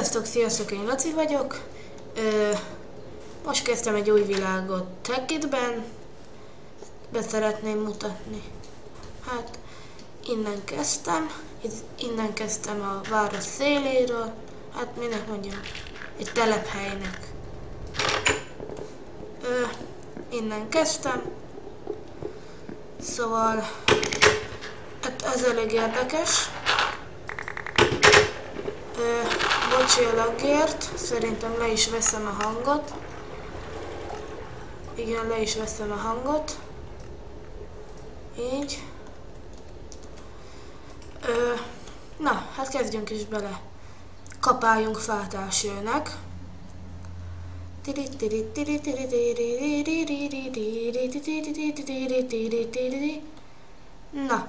Sziasztok, én Laci vagyok. Most kezdtem egy új világot Tekitben. Be szeretném mutatni. Hát, innen kezdtem a város széléről. Hát, minek mondjam, egy telephelynek. Innen kezdtem. Szóval, hát ez elég érdekes. Bocsi a lagért, szerintem le is veszem a hangot. Igen, le is veszem a hangot. Így. Na, hát kezdjünk is bele. Kapáljunk fát elsőnek. Na.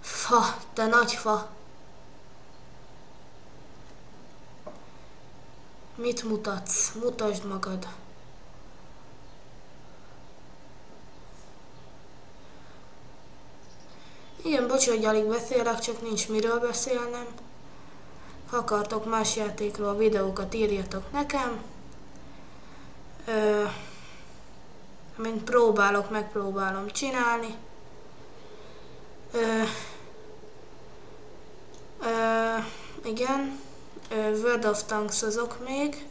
Fa, de nagy fa. Mit mutatsz? Mutasd magad. Igen, bocs, hogy alig beszélek, csak nincs miről beszélnem. Ha akartok más játékról videókat, írjatok nekem. Mint megpróbálom csinálni. Igen. World of Tanks azok még.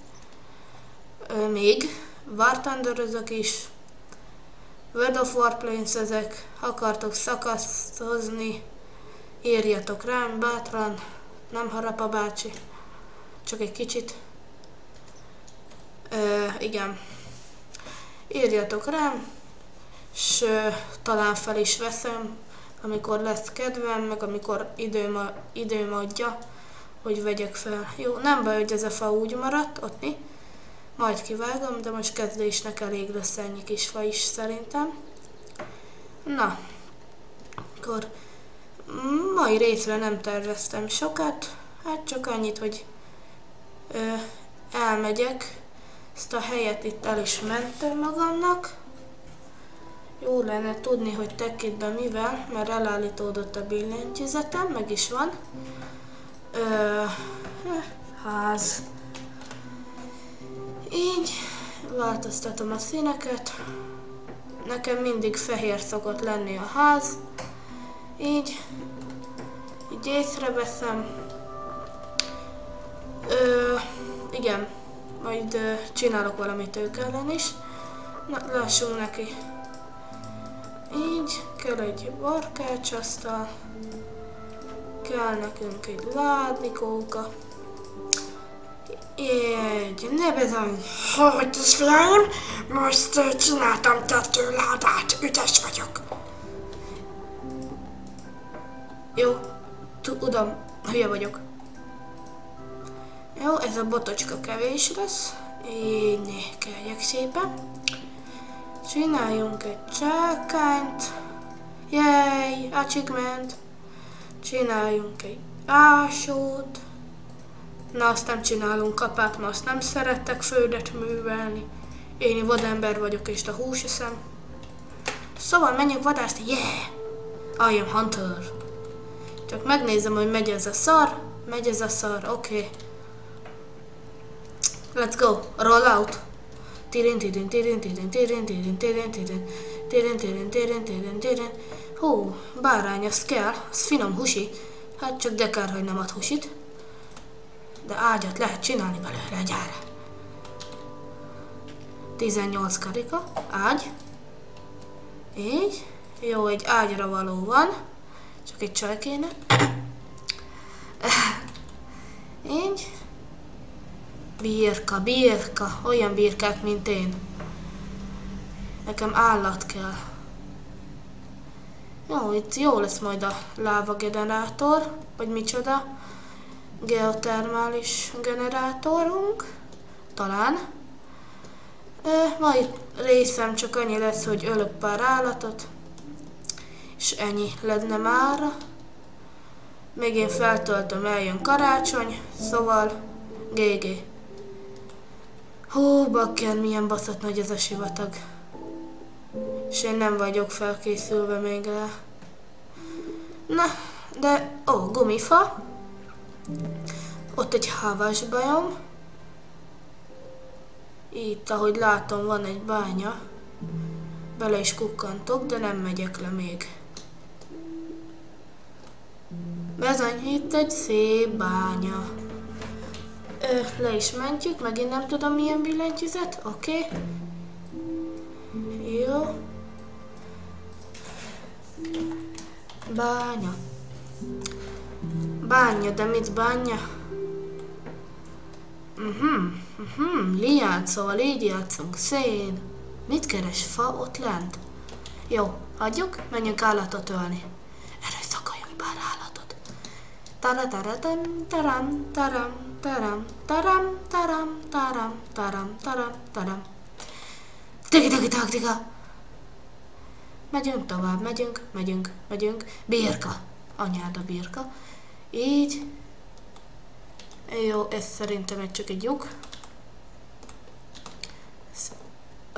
War Thunder is. World of Warplanes ezek. Ha akartok szakaszt hozni, írjatok rám bátran. Nem harap a bácsi. Csak egy kicsit. Igen. Írjatok rám, és talán fel is veszem, amikor lesz kedvem, meg amikor időm adja, hogy vegyek fel. Jó, nem baj, hogy ez a fa úgy maradt, ott mi? Majd kivágom, de most kezdésnek elég lesz ennyi kis fa is szerintem. Na, akkor mai részre nem terveztem sokat, hát csak annyit, hogy elmegyek, ezt a helyet itt el is mentem magamnak. Jó lenne tudni, hogy Tekitben mivel, mert elállítódott a billentyűzetem, meg is van. Ház. Így változtatom a színeket. Nekem mindig fehér szokott lenni a ház. Így észreveszem. Igen, majd csinálok valamit ők ellen is. Na, lássunk neki. Így, kell egy barkácsasztal. Kell nekünk egy ládnikóka. Így, ne bizony. Hogy is fiaim, most csináltam 2 ládát, ügyes vagyok. Jó, tudom, hülye vagyok. Jó, ez a botocska kevés lesz. Így, kérjek szépen. Csináljunk egy csákányt. Yay, achievement. Csináljunk egy ásót. Na, azt nem csinálunk kapát, mert azt nem szerettek földet művelni. Én vadember vagyok, és a hús eszem. Szóval menjünk vadászni, yeah! I am hunter. Csak megnézem, hogy megy ez a szar, oké. Let's go, roll out. Hú, bárány, azt kell, az finom husi. Hát csak de kár, hogy nem ad husit. De ágyat lehet csinálni belőle, gyere. 18 karika, ágy. Így. Jó, egy ágyra való van. Csak egy csaj kéne. Így. Birka. Olyan birkák, mint én. Nekem állat kell. Jó, itt jó lesz majd a láva generátor. Vagy micsoda. Geotermális generátorunk. Talán. Mai részem csak annyi lesz, hogy ölök pár állatot. És ennyi lenne mára. Még én feltöltöm, eljön karácsony. Szóval GG. Hú, bakker, milyen baszott nagy ez a sivatag. És én nem vagyok felkészülve még rá. Na, de... Ó, gumifa. Ott egy havas bajom. Itt, ahogy látom, van egy bánya. Bele is kukkantok, de nem megyek le még. Bezony, itt egy szép bánya. Le is mentjük, megint nem tudom milyen billentyűzet, oké. Jó. Bánya. Bánya, de mit bánya? Lián, szóval így játszunk. Szén. Mit keres? Fa ott lent? Jó, hagyjuk, menjünk állatot ölni. Erőszakoljunk pár állatot. Taram, taram, taram, taram, taram, taram, taram, taram, taram, taram. Tiki-tiki-tak-tika. Megyünk tovább, megyünk. Birka. Anyád a birka. Így. Jó, ez szerintem csak egy lyuk.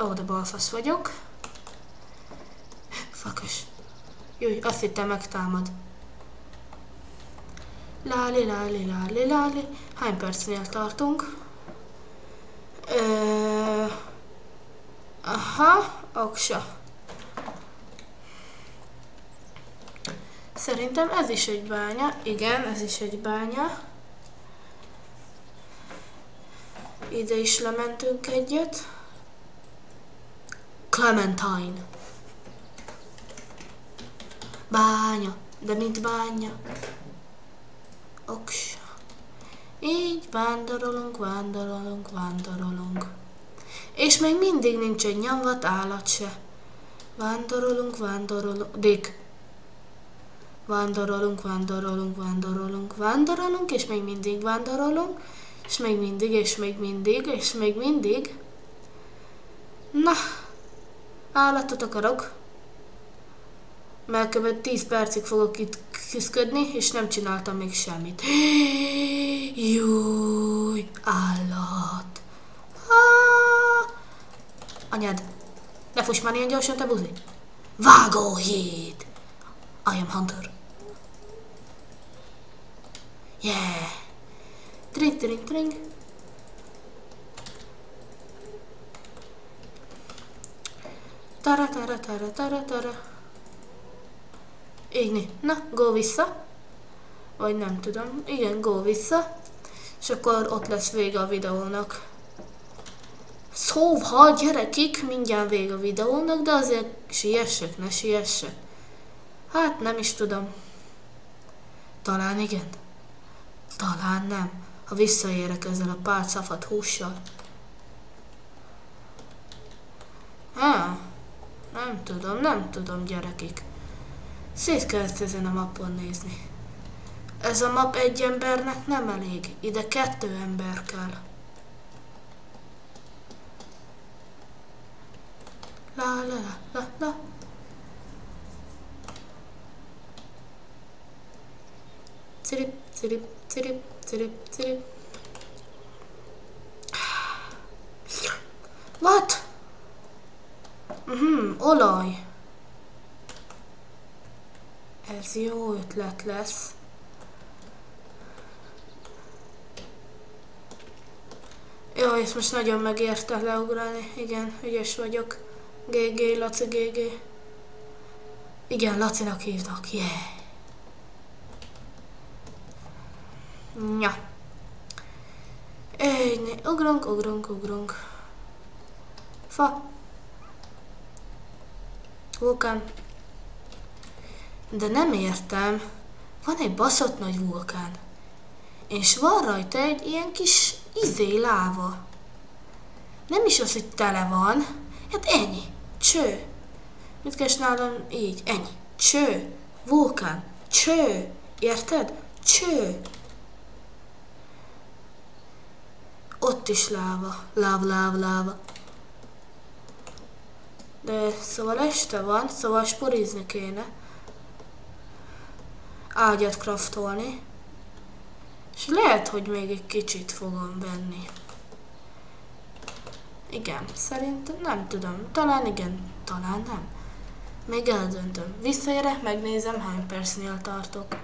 Ó, de balfasz vagyok. Fakös. Júj, azt hittem megtámad. Láli, láli, láli, láli. Hány percnél tartunk? Aha, oksa. Szerintem ez is egy bánya. Igen, ez is egy bánya. Ide is lementünk egyet. Clementine. Bánya. De mint bánya? Oksa. Így vándorolunk. És még mindig nincs egy nyomvat állat se. Vándorolunk. Dick. Vándorolunk, és még mindig vándorolunk. És még mindig. Na, állatot akarok. Mert kb. 10 percig fogok itt küszködni, és nem csináltam még semmit. Júj, állat. Anyád, ne fuss már ilyen gyorsan, te buzi. Vágóhíd. I am hunter. Yeah. Tring. Tara. Így, na, go vissza. Vagy nem tudom. Igen, go vissza. És akkor ott lesz vége a videónak. Szóval, gyerekik, mindjárt vége a videónak, de azért ne siessek. Hát nem is tudom. Talán igen. Talán nem. Ha visszaérek ezzel a pár szafat hússal. Nem tudom, gyerekik. Szét kellett ezen a mappon nézni. Ez a map egy embernek nem elég. Ide 2 ember kell. La. Cirip. What? Olaj. Ez jó ötlet lesz. Jó, ezt most nagyon megérte leugrálni. Igen, ügyes vagyok. GG, Laci GG. Igen, Lacinak hívnak. Yeah. Ja. Ugrunk. Fa. Vulkán. De nem értem. Van egy baszott nagy vulkán. És van rajta egy ilyen kis láva. Nem is az, hogy tele van. Hát ennyi. Cső. Mit keres nálam így? Ennyi. Cső. Vulkán. Cső. Érted? Cső. Ott is láva. Láva. De szóval este van, szóval sporizni kéne. Ágyat craftolni. És lehet, hogy még egy kicsit fogom venni. Igen, szerintem nem tudom. Talán igen, talán nem. Még eldöntöm. Visszaérek, megnézem, hány percnél tartok.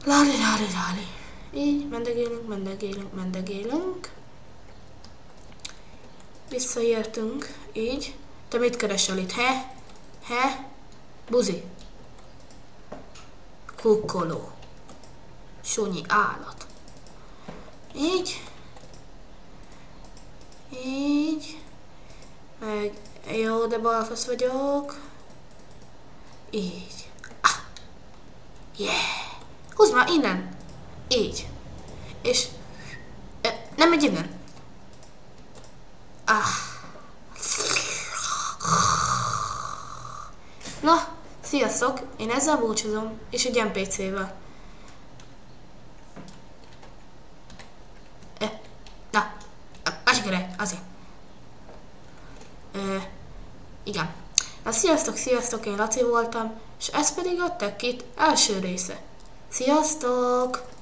Láli. Így, mendegélünk, mendegélünk, mendegélünk. Visszaértünk, így. Te mit keresel itt? He? Buzi. Kukkoló. Sunyi állat. Így. Így. Meg, jó, de balfasz vagyok. Így. Yeah. Húzd már innen. Így. És nem megy innen. Na, sziasztok! Én ezzel búcsúzom, és egy NPC-vel. Na, másik erre, azért. Igen. Na, sziasztok, én Laci voltam, és ez pedig a Tech Kit első része. Sziasztok!